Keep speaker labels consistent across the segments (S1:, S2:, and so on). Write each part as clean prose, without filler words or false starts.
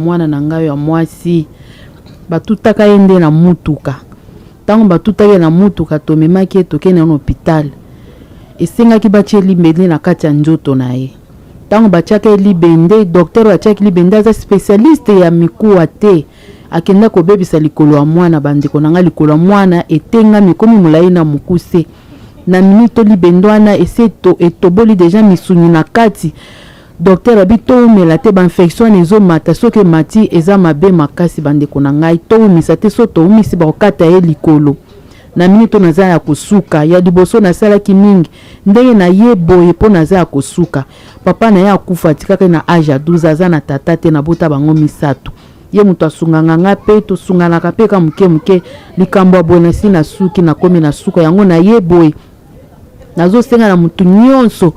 S1: mwana na ngai ya mwasi batutaka ende na mutuka. Tango batutaka na mutuka tomemaki tokende na hôpital. Esengaki batie libende na kati ya nzoto na ye. Tango batiaka libende, docteur atiaki libende aza spécialiste ya mikuwa te. Akenda kobebisa likolo ya mwana bandeko na nga likolo ya mwana etenga mikomi mulai na mukuse. Na minito libendo wana etoboli deja misuni na kati. Docteur abito umela te ba infection ezo mata soki mati eza mabe makasi bandeko na ngai to umisa te so to umisi ba okata ye likolo. Na minito naza ya kosuka ya liboso na sala ki mingi ndenge na ye boye po naza ya kosuka. Papa na ya kufa tikaka na age ya 12 aza na tata te na bota bango misato. Ye mutu asunganga nga pe to sungana ka pe ka muke likambo abona si na suki na komi na suka yango na ye boye. Nazo senga na mutu nyonso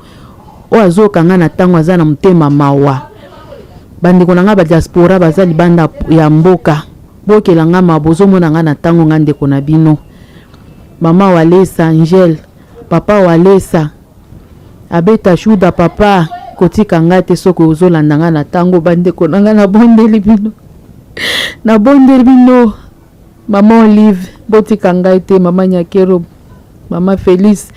S1: o azokanga na tango aza na mutema mawa. Bandeko na nga ba diaspora baza libanda ya mboka. Bokela nga mabozo mona nga na tango nga ndeko na bino. Mama Walesa Angel, papa Walesa abeta shuda papa kotika nga te soko ozolanda nga na tango bandeko na nga na bondeli bino. Na bondeli bino. Mama Olive botika nga te, mama Nyakero, mama Felice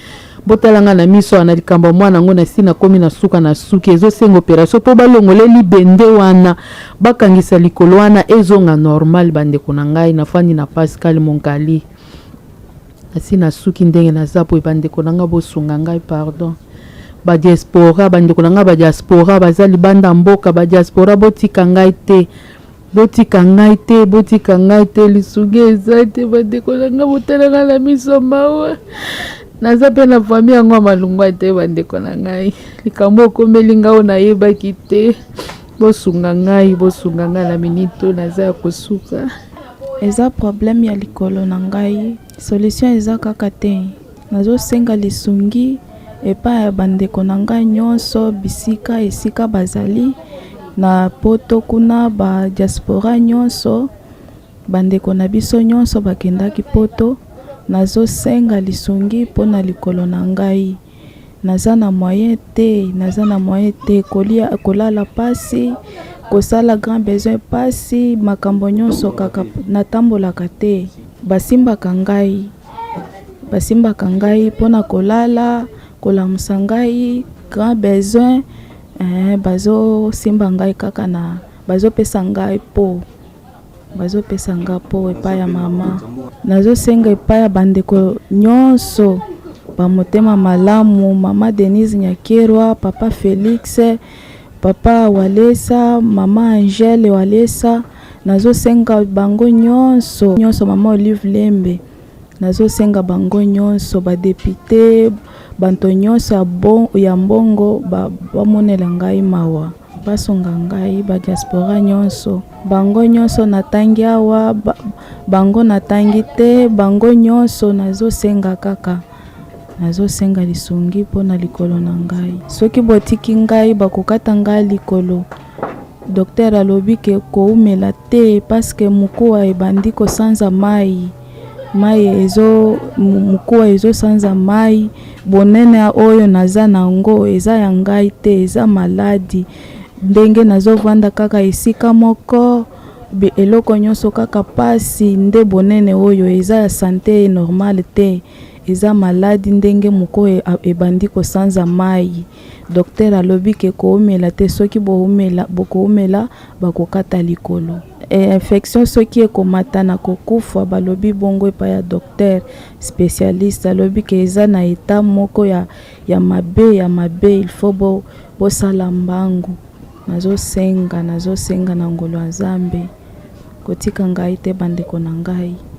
S1: botalanga na miso na likambo mwana ngo na sina komi na suka na suki ezo senga operation po balongole libende wana bakangisa likolo wana ezonga normal bandeko na ngai na fandi na Pascal Monkali asina suki ndenge na zapo bandeko na nga bosunga ngai pardon ba diaspora bandeko na nga ba diaspora bazali banda mboka ba diaspora botika ngai te botika ngai te lisugi eza te bandeko na nga botalanga na miso mawa. Naza pe na famille yango malungwa te bandeko na ngai. Likambo komeli ngao na yebaki te. Bosunga ngai na minito naza kosuka.
S2: Eza problème ya likolo na ngai. Solution eza kaka te. Nazo senga lisungi epa ya bandeko na ngai nyonso bisika esika bazali na poto kuna ba diaspora nyonso bandeko na biso nyonso bakendaki poto. Nazo senga lisungi pona likolo na ngai. Naza na moyen te kolia kolala pasi kosala grand besoin pasi makambo nyonso kaka natambolaka te. Basimbaka ngai pona kolala kolamusa ngai grand besoin bazo simba ngai kaka na bazo pesa ngai po epa ya mama. Nazo senga epa ya bandeko nyonso bamotema malamu, mama Denise Nyakerwa, papa Felix, papa Walesa, mama Angel Walesa. Nazo senga bango nyonso mama Olive Lembe. Nazo senga bango nyonso ba député banto nyonso ya mbongo bamonela ngai mawa. Basonga ngai ba diaspora nyonso bango nyonso natangi awa bango natangi te bango nyonso nazo senga kaka nazo senga lisungi pona likolo na ngai. Soki botiki ngai bakokata ngai likolo docteur alobi ke koumela te parce que mukuwa ebandi kosanza mai mukuwa ezo sanza mai bonene oyo naza nango eza ya ngai te eza maladi. Ndenge nazovanda kaka esika moko eloko nyonso kaka pasi nde bonene oyo eza ya santé normale te eza maladi ndenge muko ebandi kosanza mai. Docteur alobi ke koumela te soki bokoumela bakokata likolo. Infection soki ekomata na kokufa balobi bongo epa ya docteur spécialiste alobi ke eza na eta moko ya mabe il faut bosala mbangu. Nazo senga na ngolo ya Nzambe kotika ngai te bandeko na ngai.